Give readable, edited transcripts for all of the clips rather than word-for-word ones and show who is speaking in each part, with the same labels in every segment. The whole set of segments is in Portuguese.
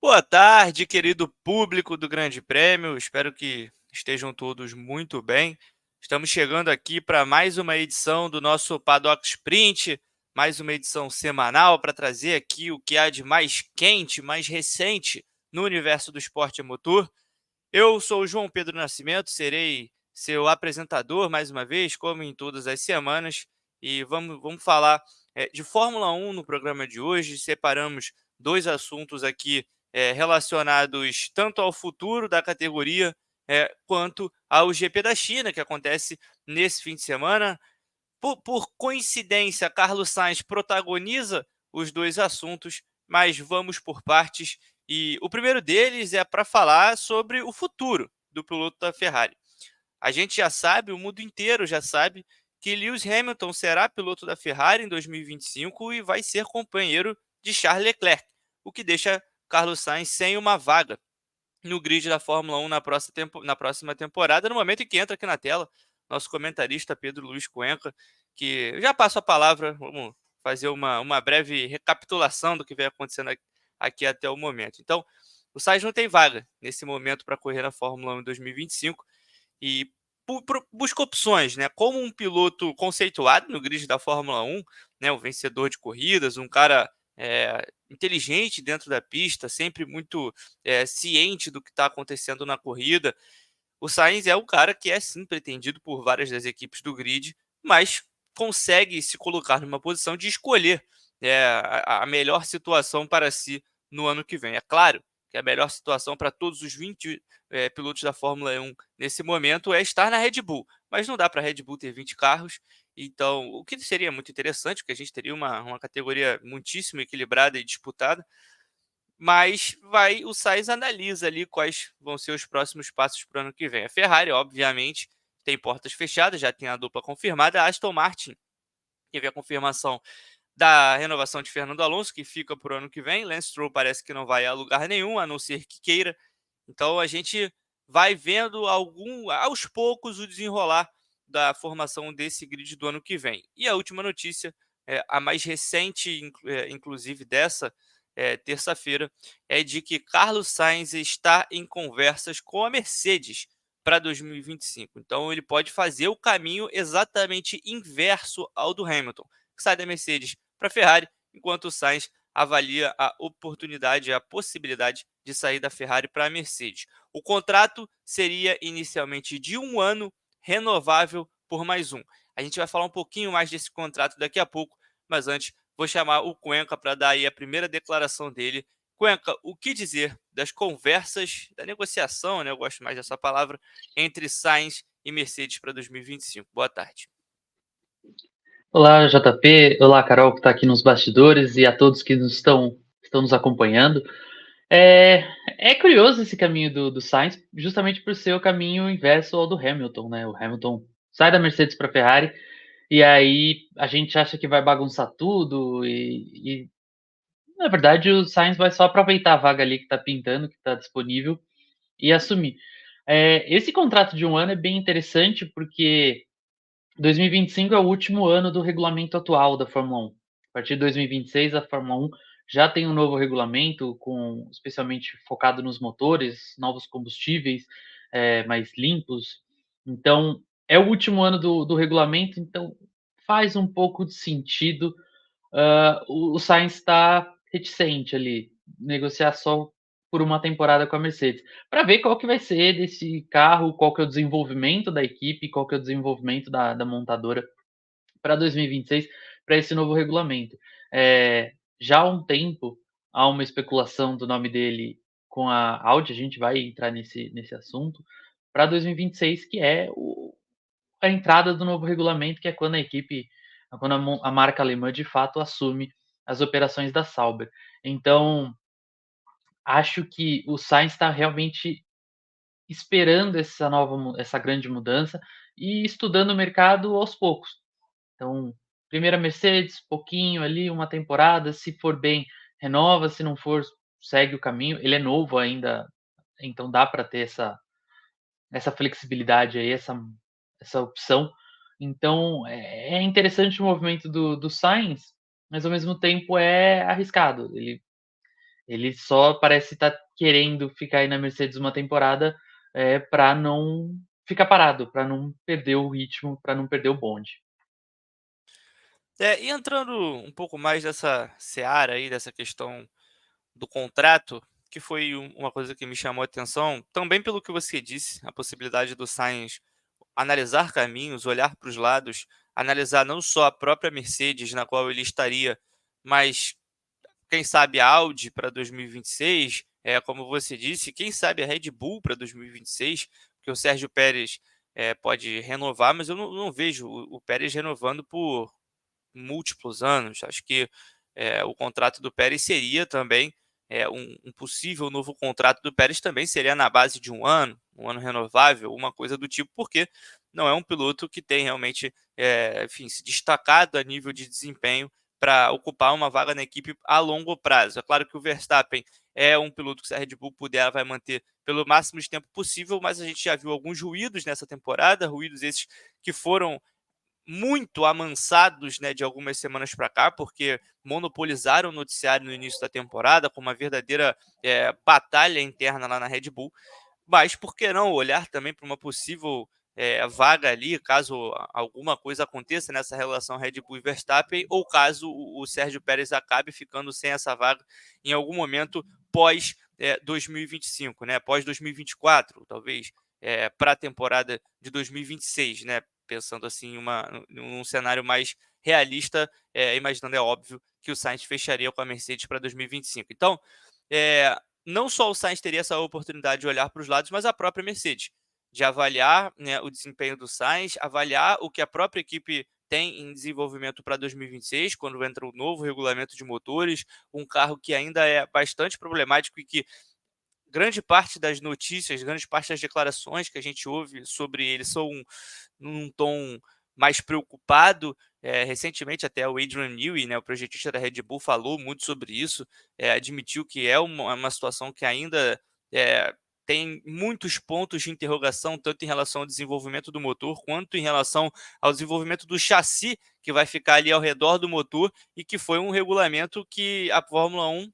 Speaker 1: Boa tarde, querido público do Grande Prêmio. Espero que estejam todos muito bem. Estamos chegando aqui para mais uma edição do nosso Paddock Sprint, mais uma edição semanal para trazer aqui o que há de mais quente, mais recente no universo do esporte a motor. Eu sou o João Pedro Nascimento, serei seu apresentador mais uma vez, como em todas as semanas, e vamos falar de Fórmula 1 no programa de hoje. Separamos dois assuntos aqui relacionados tanto ao futuro da categoria quanto ao GP da China, que acontece nesse fim de semana. Por coincidência, Carlos Sainz protagoniza os dois assuntos, mas vamos por partes. E o primeiro deles é para falar sobre o futuro do piloto da Ferrari. A gente já sabe, o mundo inteiro já sabe, que Lewis Hamilton será piloto da Ferrari em 2025 e vai ser companheiro de Charles Leclerc, o que deixa Carlos Sainz sem uma vaga no grid da Fórmula 1 na próxima temporada, no momento em que entra aqui na tela nosso comentarista Pedro Luiz Cuenca, que eu já passo a palavra, vamos fazer uma breve recapitulação do que vem acontecendo aqui até o momento. Então, o Sainz não tem vaga nesse momento para correr na Fórmula 1 em 2025 e busca opções, né? Como um piloto conceituado no grid da Fórmula 1, né? Um vencedor de corridas, um cara inteligente dentro da pista, sempre muito ciente do que está acontecendo na corrida. O Sainz é um cara que é sim pretendido por várias das equipes do grid, mas consegue se colocar numa posição de escolher a melhor situação para si no ano que vem. É claro que a melhor situação para todos os 20 pilotos da Fórmula 1 nesse momento é estar na Red Bull, mas não dá para a Red Bull ter 20 carros, então o que seria muito interessante, porque a gente teria uma categoria muitíssimo equilibrada e disputada, mas o Sainz analisa ali quais vão ser os próximos passos para o ano que vem. A Ferrari, obviamente, tem portas fechadas, já tem a dupla confirmada. A Aston Martin teve a confirmação da renovação de Fernando Alonso, que fica para o ano que vem. Lance Stroll parece que não vai a lugar nenhum, a não ser que queira. Então a gente vai vendo aos poucos o desenrolar da formação desse grid do ano que vem. E a última notícia, a mais recente, inclusive dessa terça-feira, é de que Carlos Sainz está em conversas com a Mercedes para 2025. Então ele pode fazer o caminho exatamente inverso ao do Hamilton, que sai da Mercedes para a Ferrari, enquanto o Sainz avalia a oportunidade, a possibilidade de sair da Ferrari para a Mercedes. O contrato seria inicialmente de 1 ano, renovável por mais um. A gente vai falar um pouquinho mais desse contrato daqui a pouco, mas antes vou chamar o Cuenca para dar aí a primeira declaração dele. Cuenca, o que dizer das conversas, da negociação, né? Eu gosto mais dessa palavra, entre Sainz e Mercedes para 2025. Boa tarde.
Speaker 2: Olá, JP. Olá, Carol, que está aqui nos bastidores, e a todos que estão nos acompanhando. É, é curioso esse caminho do Sainz, justamente por ser o caminho inverso ao do Hamilton, né? O Hamilton sai da Mercedes para a Ferrari, e aí a gente acha que vai bagunçar tudo, na verdade o Sainz vai só aproveitar a vaga ali que está pintando, que está disponível, e assumir. Esse contrato de 1 ano é bem interessante, porque 2025 é o último ano do regulamento atual da Fórmula 1. A partir de 2026, a Fórmula 1 já tem um novo regulamento, especialmente focado nos motores, novos combustíveis mais limpos. Então, é o último ano do regulamento, então faz um pouco de sentido. O Sainz está reticente ali, negociar só por uma temporada com a Mercedes, para ver qual que vai ser desse carro, qual que é o desenvolvimento da equipe, qual que é o desenvolvimento da montadora para 2026, para esse novo regulamento. Já há um tempo, há uma especulação do nome dele com a Audi, a gente vai entrar nesse assunto, para 2026, que é a entrada do novo regulamento, que é quando a marca alemã de fato assume as operações da Sauber. Então, acho que o Sainz está realmente esperando essa grande mudança e estudando o mercado aos poucos. Então, primeira Mercedes, pouquinho ali, uma temporada, se for bem, renova, se não for, segue o caminho. Ele é novo ainda, então dá para ter essa flexibilidade aí, essa opção. Então, é interessante o movimento do Sainz, mas ao mesmo tempo é arriscado. Ele só parece estar querendo ficar aí na Mercedes uma temporada para não ficar parado, para não perder o ritmo, para não perder o bonde.
Speaker 1: E entrando um pouco mais dessa seara aí, dessa questão do contrato, que foi uma coisa que me chamou a atenção, também pelo que você disse, a possibilidade do Sainz analisar caminhos, olhar para os lados, analisar não só a própria Mercedes, na qual ele estaria, mas quem sabe a Audi para 2026, como você disse, quem sabe a Red Bull para 2026, porque o Sérgio Pérez pode renovar, mas eu não vejo o Pérez renovando por múltiplos anos. Acho que o contrato do Pérez seria também um possível novo contrato do Pérez também seria na base de um ano renovável, uma coisa do tipo, porque não é um piloto que tem realmente, enfim, se destacado a nível de desempenho para ocupar uma vaga na equipe a longo prazo. É claro que o Verstappen é um piloto que, se a Red Bull puder, ela vai manter pelo máximo de tempo possível, mas a gente já viu alguns ruídos nessa temporada, ruídos esses que foram muito amansados, né, de algumas semanas para cá, porque monopolizaram o noticiário no início da temporada com uma verdadeira batalha interna lá na Red Bull. Mas por que não olhar também para uma possível vaga ali, caso alguma coisa aconteça nessa relação Red Bull e Verstappen, ou caso o Sérgio Pérez acabe ficando sem essa vaga em algum momento pós 2025, né? Pós 2024, talvez para a temporada de 2026, né? Pensando assim num cenário mais realista, imaginando, é óbvio, que o Sainz fecharia com a Mercedes para 2025. Então, é, não só o Sainz teria essa oportunidade de olhar para os lados, mas a própria Mercedes, de avaliar, né, o desempenho do Sainz, avaliar o que a própria equipe tem em desenvolvimento para 2026, quando entra o novo regulamento de motores, um carro que ainda é bastante problemático e que grande parte das notícias, grande parte das declarações que a gente ouve sobre ele são num tom mais preocupado. Recentemente, até o Adrian Newey, né, o projetista da Red Bull, falou muito sobre isso, admitiu que é uma situação que ainda é, tem muitos pontos de interrogação, tanto em relação ao desenvolvimento do motor, quanto em relação ao desenvolvimento do chassi que vai ficar ali ao redor do motor, e que foi um regulamento que a Fórmula 1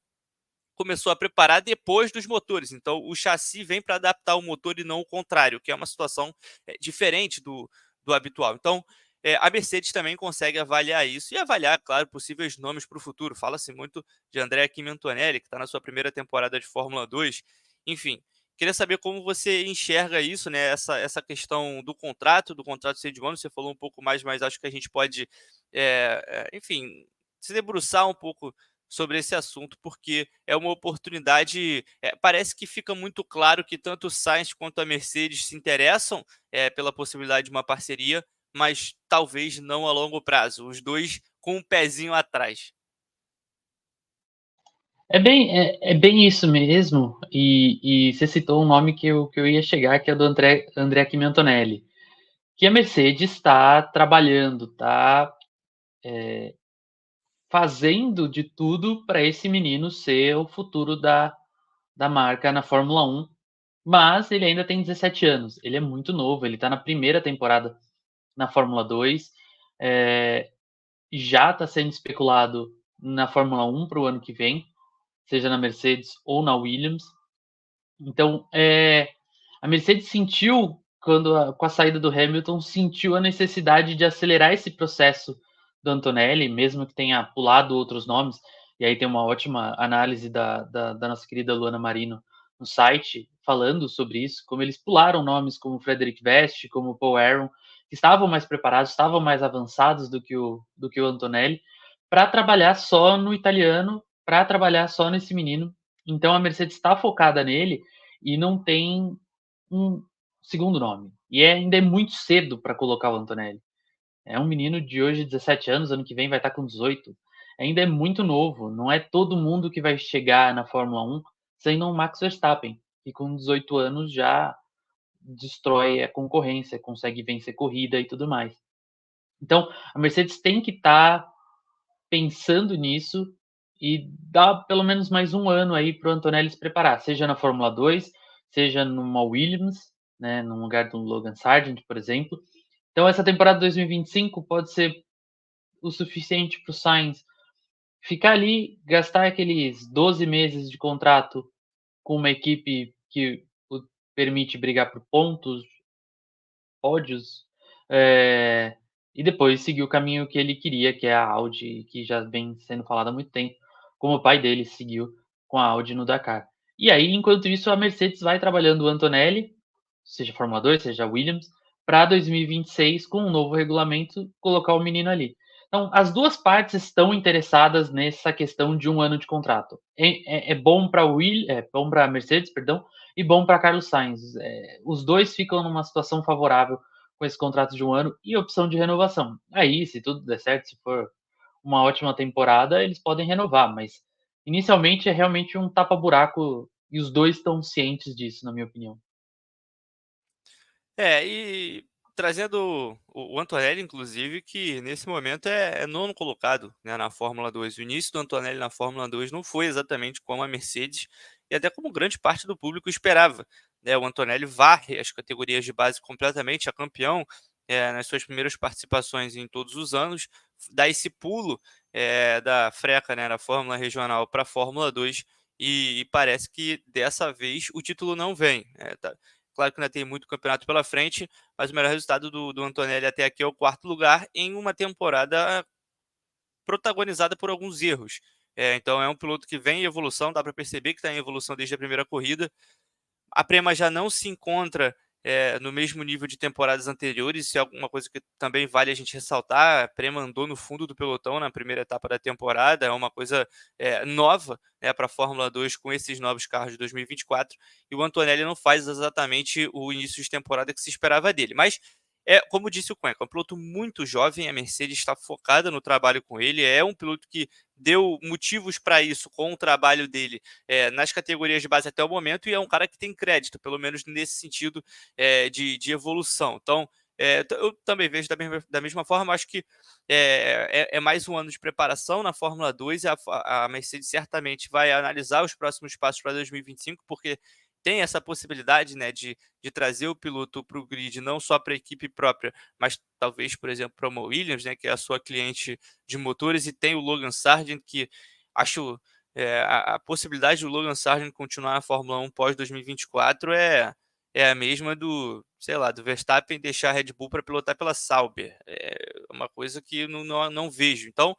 Speaker 1: começou a preparar depois dos motores. Então, o chassi vem para adaptar o motor e não o contrário, que é uma situação diferente do habitual. Então, a Mercedes também consegue avaliar isso e avaliar, claro, possíveis nomes para o futuro. Fala-se muito de Andrea Kimi Antonelli, que está na sua primeira temporada de Fórmula 2. Enfim, queria saber como você enxerga isso, né? Essa questão do contrato ser de um ano. Você falou um pouco mais, mas acho que a gente pode, enfim, se debruçar um pouco sobre esse assunto, porque é uma oportunidade. Parece que fica muito claro que tanto o Sainz quanto a Mercedes se interessam pela possibilidade de uma parceria, mas talvez não a longo prazo. Os dois com um pezinho atrás.
Speaker 2: É bem isso mesmo, e você citou um nome que eu ia chegar, que é do André Kimi Antonelli, que a Mercedes está trabalhando, está fazendo de tudo para esse menino ser o futuro da marca na Fórmula 1, mas ele ainda tem 17 anos, ele é muito novo, ele está na primeira temporada na Fórmula 2, é, já está sendo especulado na Fórmula 1 para o ano que vem, seja na Mercedes ou na Williams. Então, a Mercedes sentiu, com a saída do Hamilton, sentiu a necessidade de acelerar esse processo do Antonelli, mesmo que tenha pulado outros nomes. E aí tem uma ótima análise da nossa querida Luana Marino no site, falando sobre isso, como eles pularam nomes como Frederic Vest, como Paul Aron, que estavam mais preparados, estavam mais avançados do que o Antonelli, para trabalhar só no italiano, para trabalhar só nesse menino. Então a Mercedes está focada nele e não tem um segundo nome. E ainda é muito cedo para colocar o Antonelli. É um menino de hoje, 17 anos, ano que vem vai estar com 18. Ainda é muito novo. Não é todo mundo que vai chegar na Fórmula 1 sendo um Max Verstappen, que com 18 anos já destrói a concorrência, consegue vencer corrida e tudo mais. Então, a Mercedes tem que estar pensando nisso e dar pelo menos mais um ano aí para o Antonelli se preparar, seja na Fórmula 2, seja numa Williams, né, no lugar do Logan Sargent, por exemplo. Então, essa temporada 2025 pode ser o suficiente para o Sainz ficar ali, gastar aqueles 12 meses de contrato com uma equipe que o permite brigar por pontos, pódios, e depois seguir o caminho que ele queria, que é a Audi, que já vem sendo falado há muito tempo, como o pai dele seguiu com a Audi no Dakar. E aí, enquanto isso, a Mercedes vai trabalhando o Antonelli, seja Fórmula 2, seja Williams, para 2026, com um novo regulamento, colocar o menino ali. Então, as duas partes estão interessadas nessa questão de um ano de contrato. É bom para a Mercedes, perdão, e bom para Carlos Sainz. Os dois ficam numa situação favorável com esse contrato de um ano e opção de renovação. Aí, se tudo der certo, se for uma ótima temporada, eles podem renovar, mas inicialmente é realmente um tapa-buraco e os dois estão cientes disso, na minha opinião.
Speaker 1: E trazendo o Antonelli, inclusive, que nesse momento é nono colocado, né, na Fórmula 2. O início do Antonelli na Fórmula 2 não foi exatamente como a Mercedes e até como grande parte do público esperava, né? O Antonelli varre as categorias de base completamente, é campeão nas suas primeiras participações em todos os anos, dá esse pulo da freca, né, na Fórmula Regional para a Fórmula 2 e parece que dessa vez o título não vem. Claro que ainda tem muito campeonato pela frente, mas o melhor resultado do Antonelli até aqui é o quarto lugar em uma temporada protagonizada por alguns erros. Então é um piloto que vem em evolução, dá para perceber que está em evolução desde a primeira corrida. A Prema já não se encontra no mesmo nível de temporadas anteriores, isso é alguma coisa que também vale a gente ressaltar. A Prema andou no fundo do pelotão na primeira etapa da temporada, é uma coisa nova, né, para a Fórmula 2 com esses novos carros de 2024, e o Antonelli não faz exatamente o início de temporada que se esperava dele. Mas, como disse o Cuenca, é um piloto muito jovem, a Mercedes está focada no trabalho com ele, é um piloto que deu motivos para isso com o trabalho dele nas categorias de base até o momento, e é um cara que tem crédito, pelo menos nesse sentido de evolução. Então, eu também vejo da mesma forma, acho que é mais um ano de preparação na Fórmula 2, e a Mercedes certamente vai analisar os próximos passos para 2025, porque tem essa possibilidade, né, de trazer o piloto para o grid, não só para a equipe própria, mas talvez, por exemplo, para uma Williams, né, que é a sua cliente de motores, e tem o Logan Sargent, que acho a possibilidade do Logan Sargent continuar na Fórmula 1 pós 2024 é a mesma do, sei lá, do Verstappen deixar a Red Bull para pilotar pela Sauber. É uma coisa que não vejo. Então,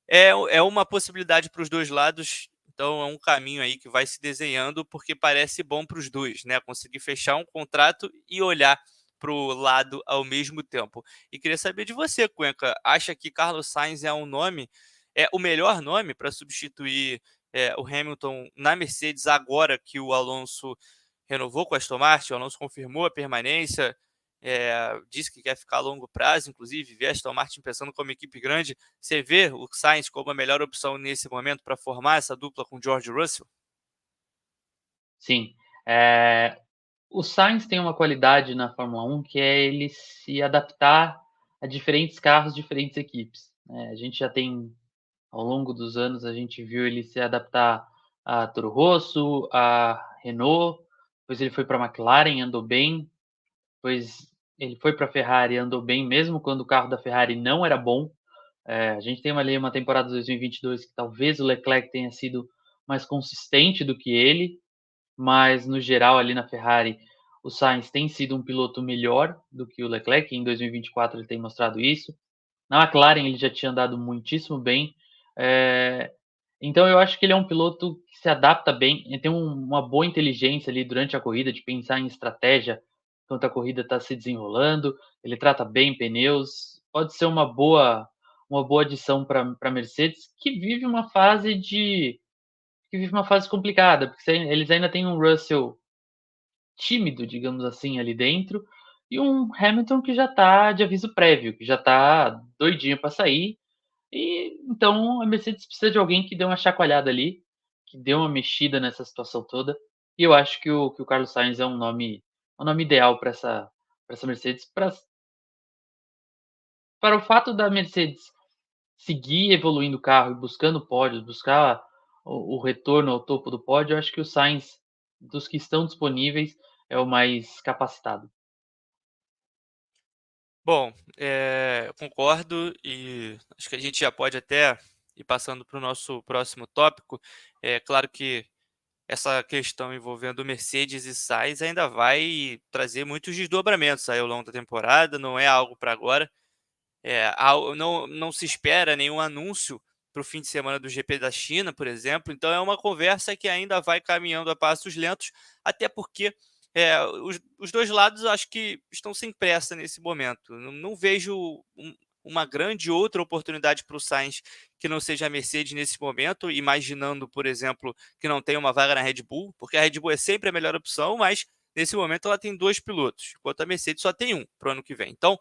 Speaker 1: é uma possibilidade para os dois lados. Então, é um caminho aí que vai se desenhando, porque parece bom para os dois, né? Conseguir fechar um contrato e olhar para o lado ao mesmo tempo. E queria saber de você, Cuenca. Acha que Carlos Sainz é um nome, é o melhor nome para substituir o Hamilton na Mercedes agora que o Alonso renovou com a Aston Martin? O Alonso confirmou a permanência, disse que quer ficar a longo prazo, inclusive, vê a Aston Martin pensando como equipe grande. Você vê o Sainz como a melhor opção nesse momento para formar essa dupla com George Russell?
Speaker 2: Sim, é, o Sainz tem uma qualidade na Fórmula 1 que é ele se adaptar a diferentes carros, diferentes equipes. A gente já tem, ao longo dos anos, a gente viu ele se adaptar a Toro Rosso, a Renault, depois ele foi para a McLaren, andou bem, depois ele foi para a Ferrari, andou bem, mesmo quando o carro da Ferrari não era bom. A gente tem ali uma temporada de 2022 que talvez o Leclerc tenha sido mais consistente do que ele, mas no geral ali na Ferrari o Sainz tem sido um piloto melhor do que o Leclerc, em 2024 ele tem mostrado isso. Na McLaren ele já tinha andado muitíssimo bem, então eu acho que ele é um piloto que se adapta bem, ele tem uma boa inteligência ali durante a corrida, de pensar em estratégia enquanto a corrida está se desenrolando, ele trata bem pneus, pode ser uma boa adição para a Mercedes, que vive uma fase complicada, porque eles ainda têm um Russell tímido, digamos assim, ali dentro, e um Hamilton que já está de aviso prévio, que já está doidinho para sair. E então a Mercedes precisa de alguém que dê uma chacoalhada ali, que dê uma mexida nessa situação toda. E eu acho que o Carlos Sainz é um nome ideal para essa Mercedes, para o fato da Mercedes seguir evoluindo o carro e buscando pódios, buscar o retorno ao topo do pódio, eu acho que o Sainz, dos que estão disponíveis, é o mais capacitado.
Speaker 1: Bom, concordo, e acho que a gente já pode até E passando para o nosso próximo tópico, é claro que essa questão envolvendo Mercedes e Sainz ainda vai trazer muitos desdobramentos aí ao longo da temporada, não é algo para agora. Não se espera nenhum anúncio para o fim de semana do GP da China, por exemplo, então é uma conversa que ainda vai caminhando a passos lentos, até porque os dois lados acho que estão sem pressa nesse momento. Não vejo uma grande outra oportunidade para o Sainz que não seja a Mercedes nesse momento, imaginando, por exemplo, que não tenha uma vaga na Red Bull, porque a Red Bull é sempre a melhor opção, mas nesse momento ela tem dois pilotos, enquanto a Mercedes só tem um para o ano que vem. Então,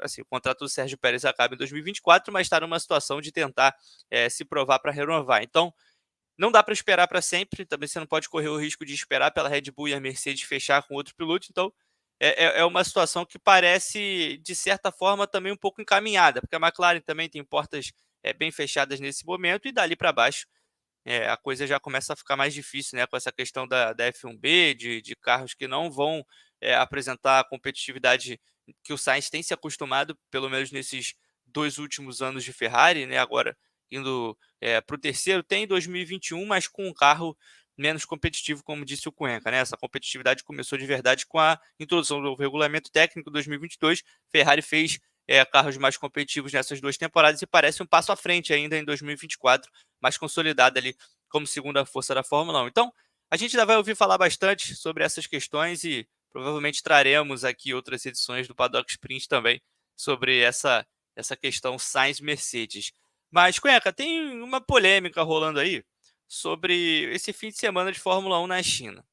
Speaker 1: assim, o contrato do Sérgio Pérez acaba em 2024, mas está numa situação de tentar se provar para renovar. Então, não dá para esperar para sempre, também você não pode correr o risco de esperar pela Red Bull e a Mercedes fechar com outro piloto, então é uma situação que parece, de certa forma, também um pouco encaminhada, porque a McLaren também tem portas bem fechadas nesse momento, e dali para baixo a coisa já começa a ficar mais difícil, né, com essa questão da F1B, de carros que não vão apresentar a competitividade que o Sainz tem se acostumado, pelo menos nesses 2 últimos anos de Ferrari, né, agora indo para o terceiro, tem 2021, mas com um carro menos competitivo, como disse o Cuenca, né? Essa competitividade começou de verdade com a introdução do regulamento técnico 2022. Ferrari fez carros mais competitivos nessas 2 temporadas e parece um passo à frente ainda em 2024, mais consolidada ali como segunda força da Fórmula 1. Então, a gente ainda vai ouvir falar bastante sobre essas questões e provavelmente traremos aqui outras edições do Paddock Sprint também sobre essa questão Sainz-Mercedes. Mas, Cuenca, tem uma polêmica rolando aí sobre esse fim de semana de Fórmula 1 na China.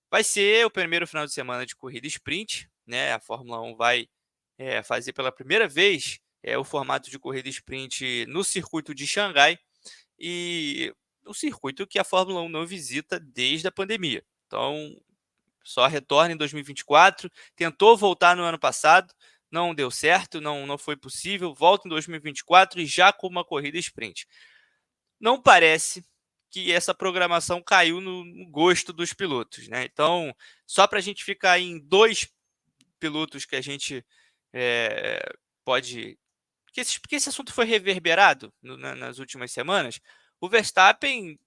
Speaker 1: Vai ser o primeiro final de semana de corrida sprint, né? A Fórmula 1 vai fazer pela primeira vez o formato de corrida sprint no circuito de Xangai, e um circuito que a Fórmula 1 não visita desde a pandemia. Então, só retorna em 2024. Tentou voltar no ano passado, não deu certo, não foi possível. Volta em 2024 e já com uma corrida sprint. Não parece que essa programação caiu no gosto dos pilotos, né? Então, só para a gente ficar em dois pilotos que a gente é, pode. Porque esse assunto foi reverberado nas últimas semanas. O Verstappen,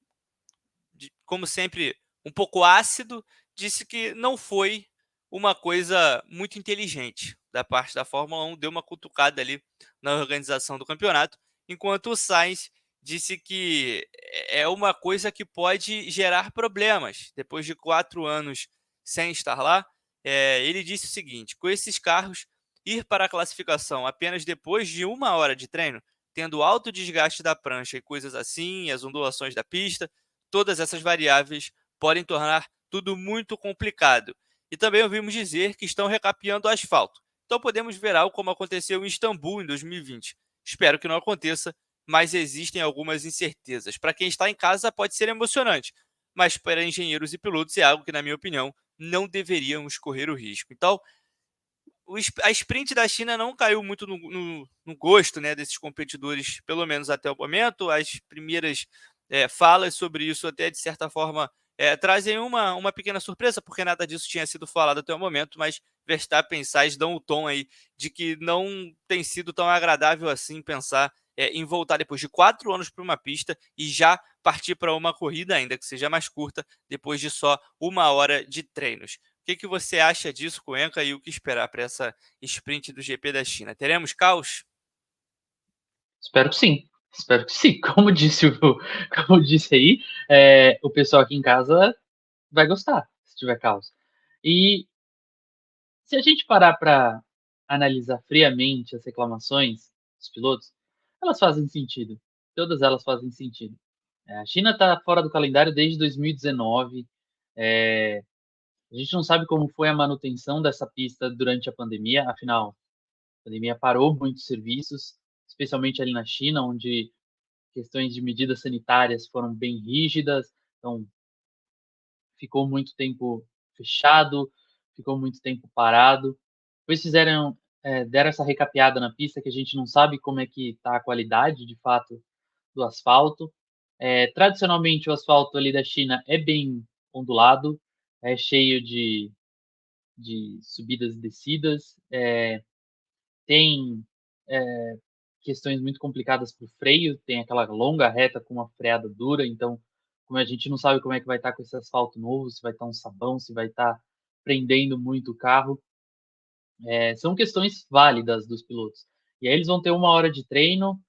Speaker 1: como sempre, um pouco ácido, disse que não foi uma coisa muito inteligente da parte da Fórmula 1, deu uma cutucada ali na organização do campeonato, enquanto o Sainz disse que é uma coisa que pode gerar problemas. Depois de 4 anos sem estar lá, ele disse o seguinte: com esses carros, ir para a classificação apenas depois de 1 hora de treino, tendo alto desgaste da prancha e coisas assim, as ondulações da pista, todas essas variáveis podem tornar tudo muito complicado. E também ouvimos dizer que estão recapeando o asfalto. Então podemos ver algo como aconteceu em Istambul em 2020. Espero que não aconteça, mas existem algumas incertezas. Para quem está em casa pode ser emocionante, mas para engenheiros e pilotos é algo que, na minha opinião, não deveríamos correr o risco. Então, a sprint da China não caiu muito no gosto, né, desses competidores, pelo menos até o momento. As primeiras falas sobre isso, até de certa forma, trazem uma pequena surpresa, porque nada disso tinha sido falado até o momento, mas Verstappen e Sainz dão o tom aí de que não tem sido tão agradável assim pensar em voltar depois de 4 anos para uma pista e já partir para uma corrida, ainda que seja mais curta, depois de só 1 hora de treinos. Que você acha disso, Cuenca, e o que esperar para essa sprint do GP da China? Teremos caos?
Speaker 2: Espero que sim. Espero que sim. Como disse aí, o pessoal aqui em casa vai gostar se tiver caos. E se a gente parar para analisar friamente as reclamações dos pilotos, elas fazem sentido. Todas elas fazem sentido. A China está fora do calendário desde 2019. A gente não sabe como foi a manutenção dessa pista durante a pandemia, afinal, a pandemia parou muitos serviços, especialmente ali na China, onde questões de medidas sanitárias foram bem rígidas, então ficou muito tempo fechado, ficou muito tempo parado. Depois deram essa recapeada na pista que a gente não sabe como é que está a qualidade de fato do asfalto. Tradicionalmente o asfalto ali da China é bem ondulado, é cheio de subidas e descidas, tem questões muito complicadas para o freio, tem aquela longa reta com uma freada dura, então, como a gente não sabe como é que vai estar com esse asfalto novo, se vai estar um sabão, se vai estar prendendo muito o carro, são questões válidas dos pilotos. E aí eles vão ter 1 hora de treino,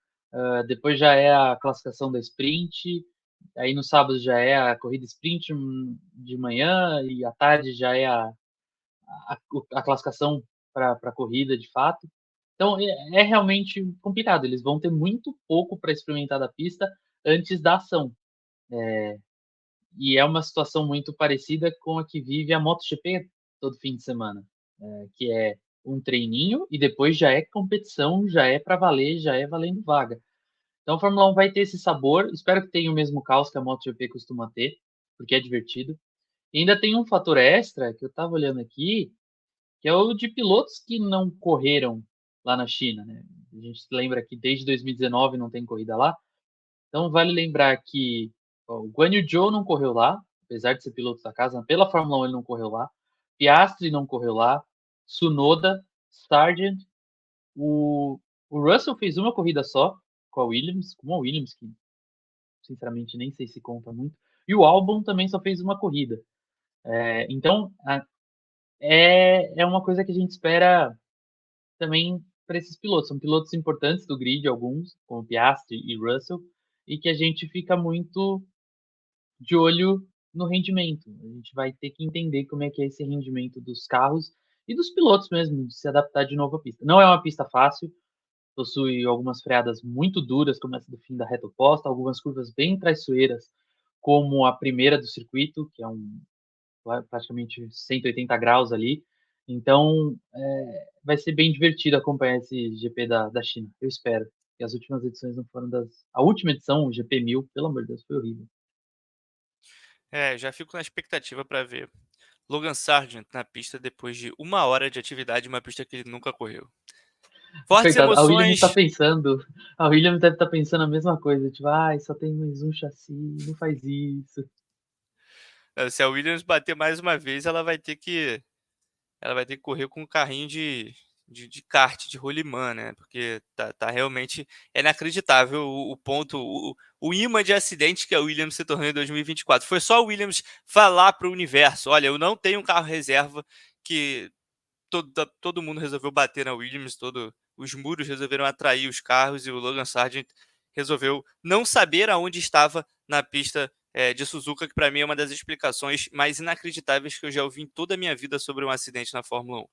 Speaker 2: depois já é a classificação da sprint, aí no sábado já é a corrida sprint de manhã e à tarde já é a classificação para a corrida de fato. Então é realmente complicado. Eles vão ter muito pouco para experimentar da pista antes da ação. E é uma situação muito parecida com a que vive a MotoGP todo fim de semana, que é um treininho e depois já é competição, já é para valer, já é valendo vaga. Então a Fórmula 1 vai ter esse sabor. Espero que tenha o mesmo caos que a MotoGP costuma ter, porque é divertido. E ainda tem um fator extra que eu estava olhando aqui, que é o de pilotos que não correram lá na China, né? A gente lembra que desde 2019 não tem corrida lá. Então vale lembrar que o Guan Yu Zhou não correu lá, apesar de ser piloto da casa, pela Fórmula 1 ele não correu lá. Piastri não correu lá. Tsunoda, Sargent, o, o Russell fez uma corrida só com a Williams, que sinceramente nem sei se conta muito. E o Albon também só fez uma corrida. Então, é uma coisa que a gente espera também para esses pilotos. São pilotos importantes do grid, alguns, como Piastri e Russell, e que a gente fica muito de olho no rendimento. A gente vai ter que entender como é que é esse rendimento dos carros e dos pilotos mesmo, de se adaptar de novo à pista. Não é uma pista fácil, possui algumas freadas muito duras, como essa do fim da reta oposta, algumas curvas bem traiçoeiras, como a primeira do circuito, que é praticamente 180 graus ali. Então, vai ser bem divertido acompanhar esse GP da China, eu espero. E as últimas edições não foram das. A última edição, o GP 1000, pelo amor de Deus, foi horrível.
Speaker 1: Já fico na expectativa para ver Logan Sargent na pista depois de 1 hora de atividade em uma pista que ele nunca correu. Fortes
Speaker 2: Coitado, a Williams tá
Speaker 1: emoções.
Speaker 2: pensando. A Williams deve estar pensando a mesma coisa. Tipo, ai, só tem mais um chassi, não faz isso.
Speaker 1: Se a Williams bater mais uma vez, ela vai ter que correr com um carrinho de kart, de rolimã, né? Porque tá realmente inacreditável o ponto, o imã de acidente que a Williams se tornou em 2024. Foi só a Williams falar para o universo: olha, eu não tenho um carro reserva, que todo mundo resolveu bater na Williams, os muros resolveram atrair os carros e o Logan Sargent resolveu não saber aonde estava na pista de Suzuka, que para mim é uma das explicações mais inacreditáveis que eu já ouvi em toda a minha vida sobre um acidente na Fórmula 1.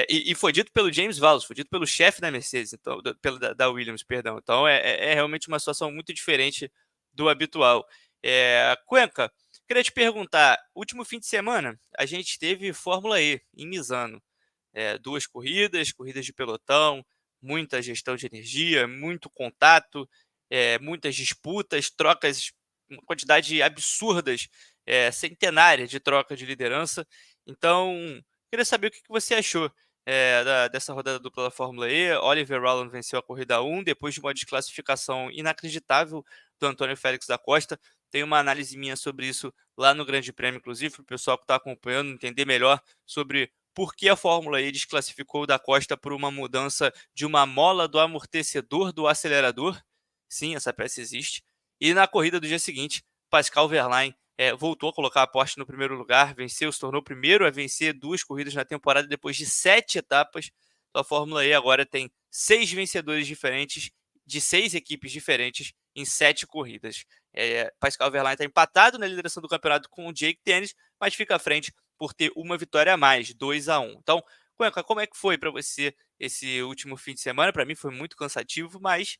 Speaker 1: E foi dito pelo James Vowles, foi dito pelo chefe da Mercedes, então, da Williams, perdão. Então é realmente uma situação muito diferente do habitual. Cuenca, queria te perguntar, último fim de semana a gente teve Fórmula E em Misano. 2 corridas de pelotão, muita gestão de energia, muito contato, muitas disputas, trocas, uma quantidade absurdas, centenária de troca de liderança. Então, queria saber o que você achou dessa rodada dupla da Fórmula E. Oliver Rowland venceu a corrida 1 depois de uma desclassificação inacreditável do Antônio Félix da Costa. Tem uma análise minha sobre isso lá no Grande Prêmio, inclusive, para o pessoal que está acompanhando entender melhor sobre por que a Fórmula E desclassificou o da Costa por uma mudança de uma mola do amortecedor do acelerador. Sim, essa peça existe. E na corrida do dia seguinte, Pascal Wehrlein voltou a colocar a Porsche no primeiro lugar, venceu, se tornou o primeiro a vencer 2 corridas na temporada depois de 7 etapas. Então a Fórmula E agora tem 6 vencedores diferentes de 6 equipes diferentes em 7 corridas. Pascal Wehrlein está empatado na liderança do campeonato com o Jake Dennis, mas fica à frente por ter uma vitória a mais, 2-1. Então, Cuenca, como é que foi para você esse último fim de semana? Para mim foi muito cansativo, mas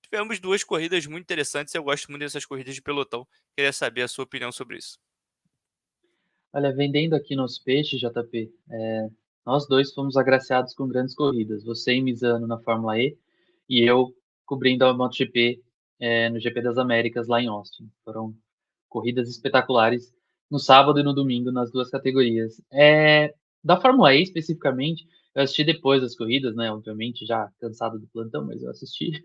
Speaker 1: tivemos 2 corridas muito interessantes. Eu gosto muito dessas corridas de pelotão. Queria saber a sua opinião sobre isso.
Speaker 2: Olha, vendendo aqui nos peixes, JP, nós dois fomos agraciados com grandes corridas. Você em Misano na Fórmula E e eu cobrindo a MotoGP no GP das Américas lá em Austin. Foram corridas espetaculares no sábado e no domingo nas duas categorias. Da Fórmula E especificamente, eu assisti depois das corridas, né? Obviamente, já cansado do plantão, mas eu assisti.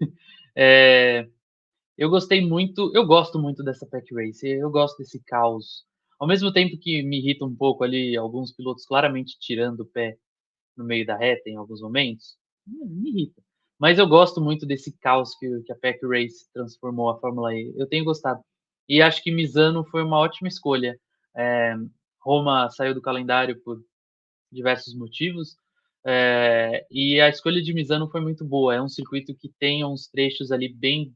Speaker 2: Eu gostei muito, eu gosto muito dessa Pack Race, eu gosto desse caos. Ao mesmo tempo que me irrita um pouco ali alguns pilotos claramente tirando o pé no meio da reta em alguns momentos, me irrita. Mas eu gosto muito desse caos que a Pack Race transformou a Fórmula E. Eu tenho gostado. E acho que Misano foi uma ótima escolha. É, Roma saiu do calendário por diversos motivos, e a escolha de Misano foi muito boa. É um circuito que tem uns trechos ali bem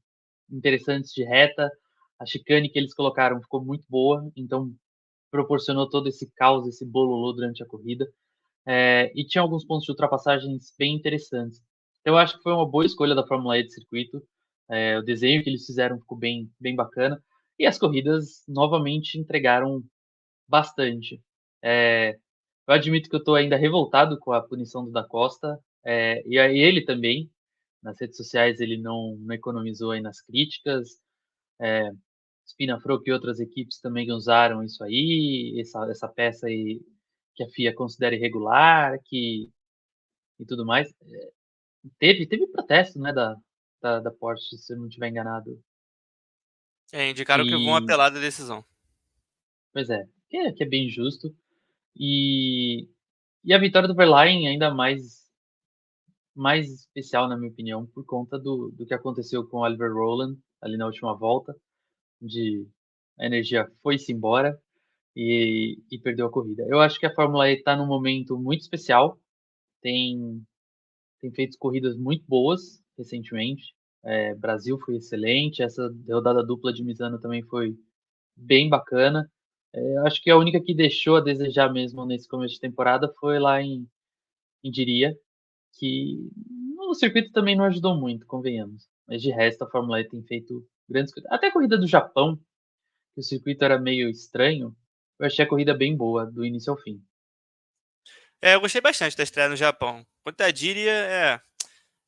Speaker 2: interessantes de reta. A chicane que eles colocaram ficou muito boa, então proporcionou todo esse caos, esse bololô durante a corrida. E tinha alguns pontos de ultrapassagens bem interessantes. Então, eu acho que foi uma boa escolha da Fórmula E de circuito. O desenho que eles fizeram ficou bem, bem bacana. E as corridas novamente entregaram bastante. Eu admito que eu estou ainda revoltado com a punição do Da Costa, e aí ele também, nas redes sociais, ele não economizou aí nas críticas. Spinafroc e outras equipes também usaram isso aí, essa peça aí que a FIA considera irregular, e tudo mais. Teve protesto, né, da Porsche, se eu não estiver enganado.
Speaker 1: Indicaram que vão
Speaker 2: E,
Speaker 1: apelar da decisão.
Speaker 2: pois é, que é bem justo. E, e a vitória do Verlaine ainda mais especial, na minha opinião, por conta do que aconteceu com o Oliver Rowland ali na última volta, onde a energia foi-se embora e perdeu a corrida. Eu acho que a Fórmula E está num momento muito especial, tem, tem feito corridas muito boas recentemente. Brasil foi excelente, essa rodada dupla de Misano também foi bem bacana. Eu acho que a única que deixou a desejar mesmo nesse começo de temporada foi lá em Diria, que no circuito também não ajudou muito, convenhamos. Mas de resto, a Fórmula E tem feito grandes coisas. Até a corrida do Japão, que o circuito era meio estranho, eu achei a corrida bem boa, do início ao fim.
Speaker 1: Eu gostei bastante da estreia no Japão. Quanto à Diria,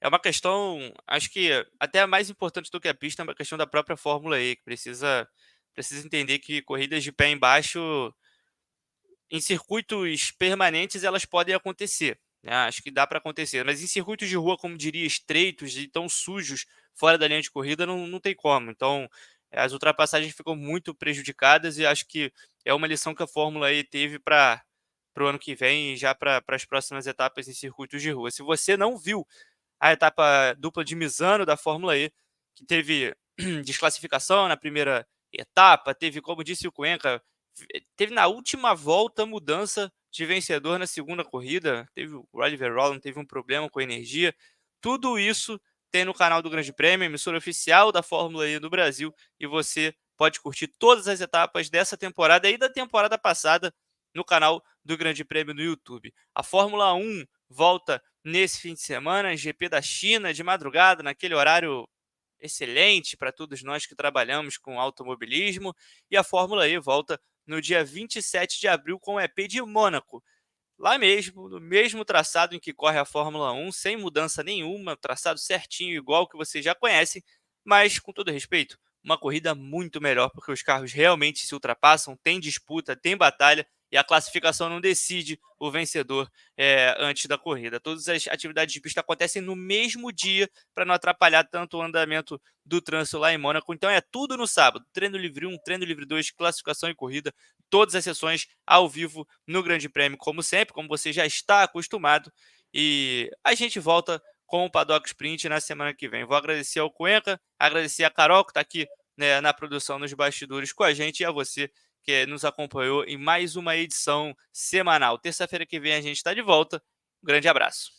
Speaker 1: é uma questão, acho que até mais importante do que a pista, é uma questão da própria Fórmula E, que precisa entender que corridas de pé embaixo, em circuitos permanentes, elas podem acontecer, né? Acho que dá para acontecer, mas em circuitos de rua, como diria, estreitos e tão sujos, fora da linha de corrida, não tem como. Então, as ultrapassagens ficam muito prejudicadas e acho que é uma lição que a Fórmula E teve para o ano que vem e já para as próximas etapas em circuitos de rua. Se você não viu a etapa dupla de Misano da Fórmula E, que teve desclassificação na primeira etapa, teve, como disse o Cuenca, teve na última volta mudança de vencedor na segunda corrida, teve o Oliver Rowland, teve um problema com a energia. Tudo isso tem no canal do Grande Prêmio, emissora oficial da Fórmula E do Brasil, e você pode curtir todas as etapas dessa temporada e da temporada passada no canal do Grande Prêmio no YouTube. A Fórmula 1 volta nesse fim de semana, GP da China, de madrugada, naquele horário excelente para todos nós que trabalhamos com automobilismo, e a Fórmula E volta no dia 27 de abril com o EP de Mônaco. Lá mesmo, no mesmo traçado em que corre a Fórmula 1, sem mudança nenhuma, traçado certinho, igual que vocês já conhecem, mas, com todo respeito, uma corrida muito melhor, porque os carros realmente se ultrapassam, tem disputa, tem batalha, e a classificação não decide o vencedor antes da corrida. Todas as atividades de pista acontecem no mesmo dia, para não atrapalhar tanto o andamento do trânsito lá em Mônaco. Então é tudo no sábado, treino livre 1, treino livre 2, classificação e corrida, todas as sessões ao vivo no Grande Prêmio, como sempre, como você já está acostumado. E a gente volta com o Paddock Sprint na semana que vem. Vou agradecer ao Cuenca, agradecer a Carol, que está aqui, né, na produção, nos bastidores com a gente, e a você que nos acompanhou em mais uma edição semanal. Terça-feira que vem a gente está de volta. Um grande abraço.